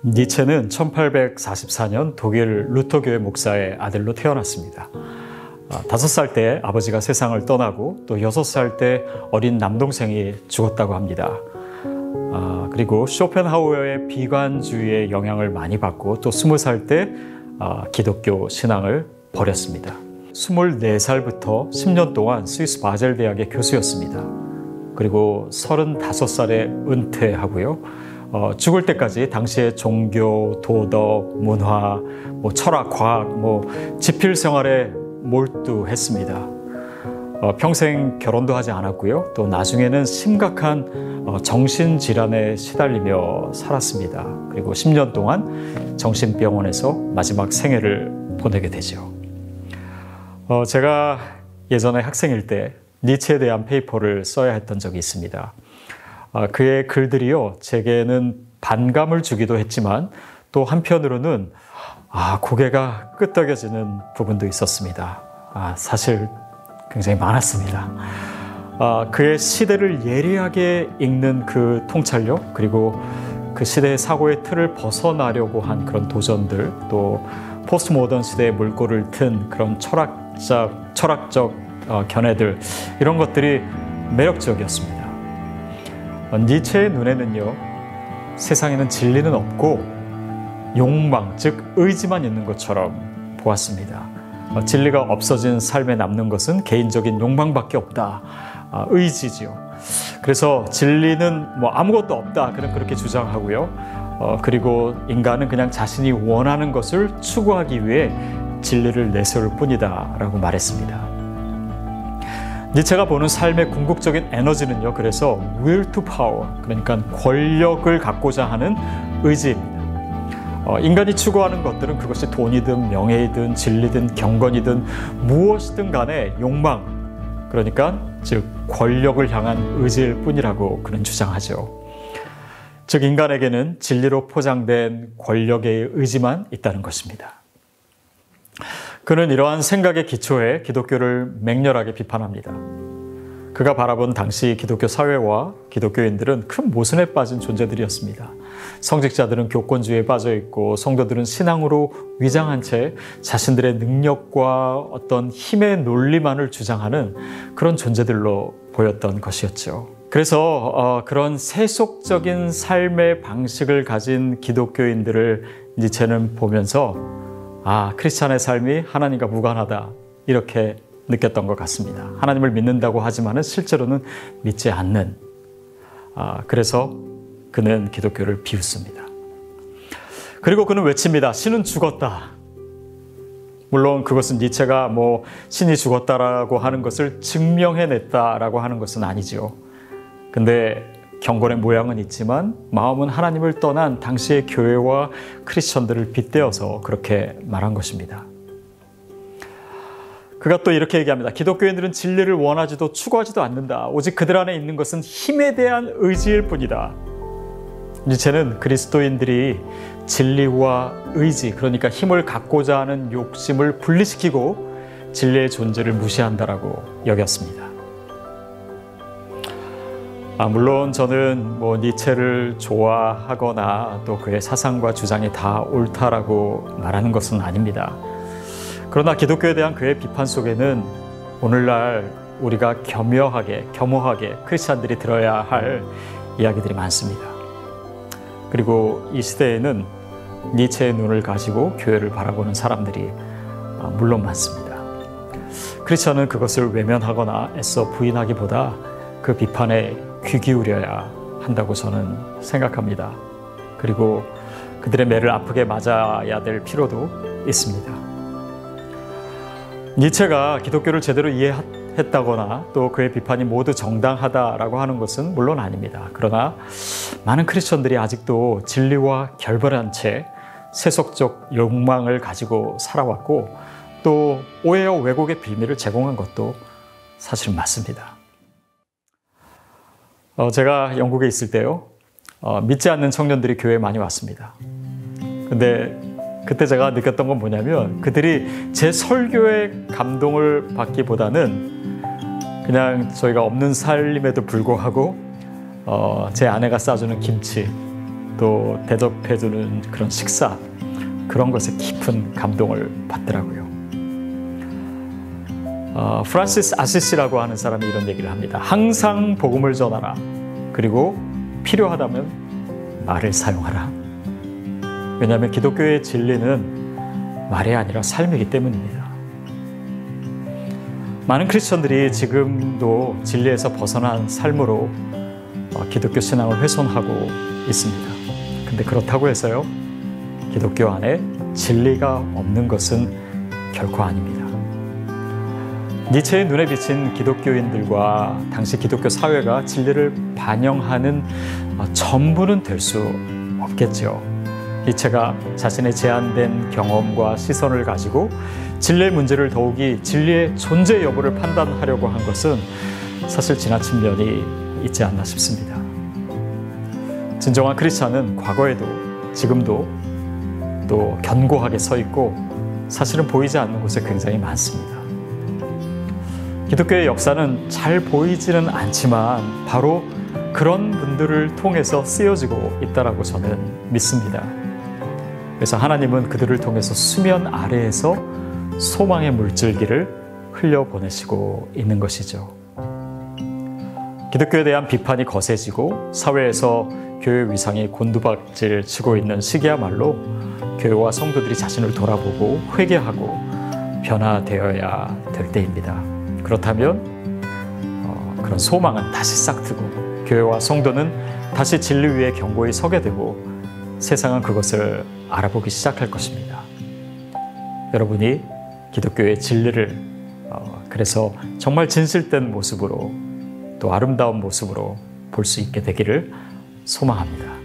니체는 1844년 독일 루터교회 목사의 아들로 태어났습니다. 5살 때 아버지가 세상을 떠나고 또 6살 때 어린 남동생이 죽었다고 합니다. 그리고 쇼펜하우어의 비관주의의 영향을 많이 받고 또 20살 때 기독교 신앙을 버렸습니다. 24살부터 10년 동안 스위스 바젤 대학의 교수였습니다. 그리고 35살에 은퇴하고요. 죽을 때까지 당시의 종교, 도덕, 문화, 철학, 과학, 지필 생활에 몰두했습니다. 평생 결혼도 하지 않았고요. 또 나중에는 심각한 정신질환에 시달리며 살았습니다. 그리고 10년 동안 정신병원에서 마지막 생애를 보내게 되죠. 제가 예전에 학생일 때 니체에 대한 페이퍼를 써야 했던 적이 있습니다. 그의 글들이요, 제게는 반감을 주기도 했지만 또 한편으로는 고개가 끄덕여지는 부분도 있었습니다. 사실 굉장히 많았습니다. 그의 시대를 예리하게 읽는 그 통찰력, 그리고 그 시대의 사고의 틀을 벗어나려고 한 그런 도전들, 또 포스트 모던 시대의 물꼬를 튼 그런 철학적 견해들, 이런 것들이 매력적이었습니다. 니체의 눈에는요, 세상에는 진리는 없고 욕망, 즉 의지만 있는 것처럼 보았습니다. 진리가 없어진 삶에 남는 것은 개인적인 욕망밖에 없다. 의지지요. 그래서 진리는 아무것도 없다. 그는 그렇게 주장하고요. 그리고 인간은 그냥 자신이 원하는 것을 추구하기 위해 진리를 내세울 뿐이다. 라고 말했습니다. 니체가 보는 삶의 궁극적인 에너지는요, 그래서 will to power, 그러니까 권력을 갖고자 하는 의지입니다. 인간이 추구하는 것들은 그것이 돈이든 명예이든 진리든 경건이든 무엇이든 간에 욕망, 그러니까 즉 권력을 향한 의지일 뿐이라고 그는 주장하죠. 즉 인간에게는 진리로 포장된 권력의 의지만 있다는 것입니다. 그는 이러한 생각의 기초에 기독교를 맹렬하게 비판합니다. 그가 바라본 당시 기독교 사회와 기독교인들은 큰 모순에 빠진 존재들이었습니다. 성직자들은 교권주의에 빠져 있고 성도들은 신앙으로 위장한 채 자신들의 능력과 어떤 힘의 논리만을 주장하는 그런 존재들로 보였던 것이었죠. 그래서 그런 세속적인 삶의 방식을 가진 기독교인들을 니체는 보면서 크리스찬의 삶이 하나님과 무관하다, 이렇게 느꼈던 것 같습니다. 하나님을 믿는다고 하지만 실제로는 믿지 않는, 그래서 그는 기독교를 비웃습니다. 그리고 그는 외칩니다. 신은 죽었다. 물론 그것은 니체가 신이 죽었다라고 하는 것을 증명해냈다라고 하는 것은 아니지요. 근데 경건의 모양은 있지만 마음은 하나님을 떠난 당시의 교회와 크리스천들을 빗대어서 그렇게 말한 것입니다. 그가 또 이렇게 얘기합니다. 기독교인들은 진리를 원하지도 추구하지도 않는다. 오직 그들 안에 있는 것은 힘에 대한 의지일 뿐이다. 니체는 그리스도인들이 진리와 의지, 그러니까 힘을 갖고자 하는 욕심을 분리시키고 진리의 존재를 무시한다라고 여겼습니다. 물론 저는 니체를 좋아하거나 또 그의 사상과 주장이 다 옳다라고 말하는 것은 아닙니다. 그러나 기독교에 대한 그의 비판 속에는 오늘날 우리가 겸허하게 크리스찬들이 들어야 할 이야기들이 많습니다. 그리고 이 시대에는 니체의 눈을 가지고 교회를 바라보는 사람들이 물론 많습니다. 크리스찬은 그것을 외면하거나 애써 부인하기보다 그 비판에 귀 기울여야 한다고 저는 생각합니다. 그리고 그들의 매를 아프게 맞아야 될 필요도 있습니다. 니체가 기독교를 제대로 이해했다거나 또 그의 비판이 모두 정당하다라고 하는 것은 물론 아닙니다. 그러나 많은 크리스천들이 아직도 진리와 결별한 채 세속적 욕망을 가지고 살아왔고 또 오해와 왜곡의 빌미를 제공한 것도 사실 맞습니다. 제가 영국에 있을 때요, 믿지 않는 청년들이 교회에 많이 왔습니다. 근데 그때 제가 느꼈던 건 뭐냐면 그들이 제 설교에 감동을 받기보다는 그냥 저희가 없는 살림에도 불구하고 제 아내가 싸주는 김치, 또 대접해주는 그런 식사, 그런 것에 깊은 감동을 받더라고요. 프란시스 아시시라고 하는 사람이 이런 얘기를 합니다. 항상 복음을 전하라. 그리고 필요하다면 말을 사용하라. 왜냐하면 기독교의 진리는 말이 아니라 삶이기 때문입니다. 많은 크리스천들이 지금도 진리에서 벗어난 삶으로 기독교 신앙을 훼손하고 있습니다. 근데 그렇다고 해서요, 기독교 안에 진리가 없는 것은 결코 아닙니다. 니체의 눈에 비친 기독교인들과 당시 기독교 사회가 진리를 반영하는 전부는 될 수 없겠죠. 니체가 자신의 제한된 경험과 시선을 가지고 진리의 문제를 더욱이 진리의 존재 여부를 판단하려고 한 것은 사실 지나친 면이 있지 않나 싶습니다. 진정한 크리스찬은 과거에도 지금도 또 견고하게 서 있고 사실은 보이지 않는 곳에 굉장히 많습니다. 기독교의 역사는 잘 보이지는 않지만 바로 그런 분들을 통해서 쓰여지고 있다고 저는 믿습니다. 그래서 하나님은 그들을 통해서 수면 아래에서 소망의 물줄기를 흘려보내시고 있는 것이죠. 기독교에 대한 비판이 거세지고 사회에서 교회 위상이 곤두박질 치고 있는 시기야말로 교회와 성도들이 자신을 돌아보고 회개하고 변화되어야 될 때입니다. 그렇다면 그런 소망은 다시 싹트고 교회와 성도는 다시 진리 위에 견고히 서게 되고 세상은 그것을 알아보기 시작할 것입니다. 여러분이 기독교의 진리를 그래서 정말 진실된 모습으로 또 아름다운 모습으로 볼 수 있게 되기를 소망합니다.